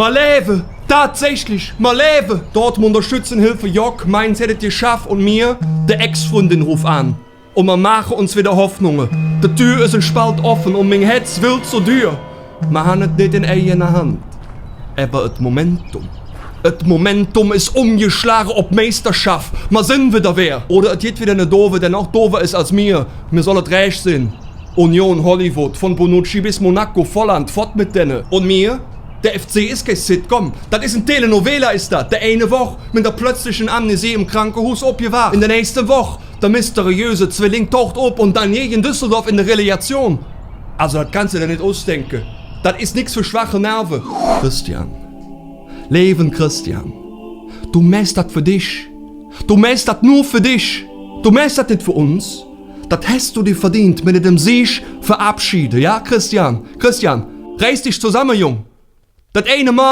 Mal leben! Tatsächlich, mal leben! Dortmund Schützenhilfe Jock, meins hättet ihr Schaff und mir, der Ex-Freundin ruf an. Und wir machen uns wieder Hoffnungen. Die Tür ist ein Spalt offen und mein Herz wild so dür. Wir haben es nicht in eigener Hand. Aber das Momentum. Das Momentum ist umgeschlagen ob Meisterschaft. Wir sind wieder wer. Oder es geht wieder eine Dove, der noch dover ist als mir. Mir soll es recht sein. Union Hollywood, von Bonucci bis Monaco, Volland, fort mit denen. Und mir? Der FC ist kein Sitcom. Das ist ein Telenovela, ist das. Der eine Woche mit der plötzlichen Amnesie im Krankenhaus abgewacht. In der nächsten Woche der mysteriöse Zwilling taucht ab und dann hier in Düsseldorf in der Relegation. Also das kannst du dir nicht ausdenken. Das ist nichts für schwache Nerven. Christian. Leben Christian. Du machst das für dich. Du machst das nur für dich. Du machst das nicht für uns. Das hast du dir verdient mit dem Sieg verabschiede. Ja, Christian? Christian, reiß dich zusammen, Jung. Das eine Mal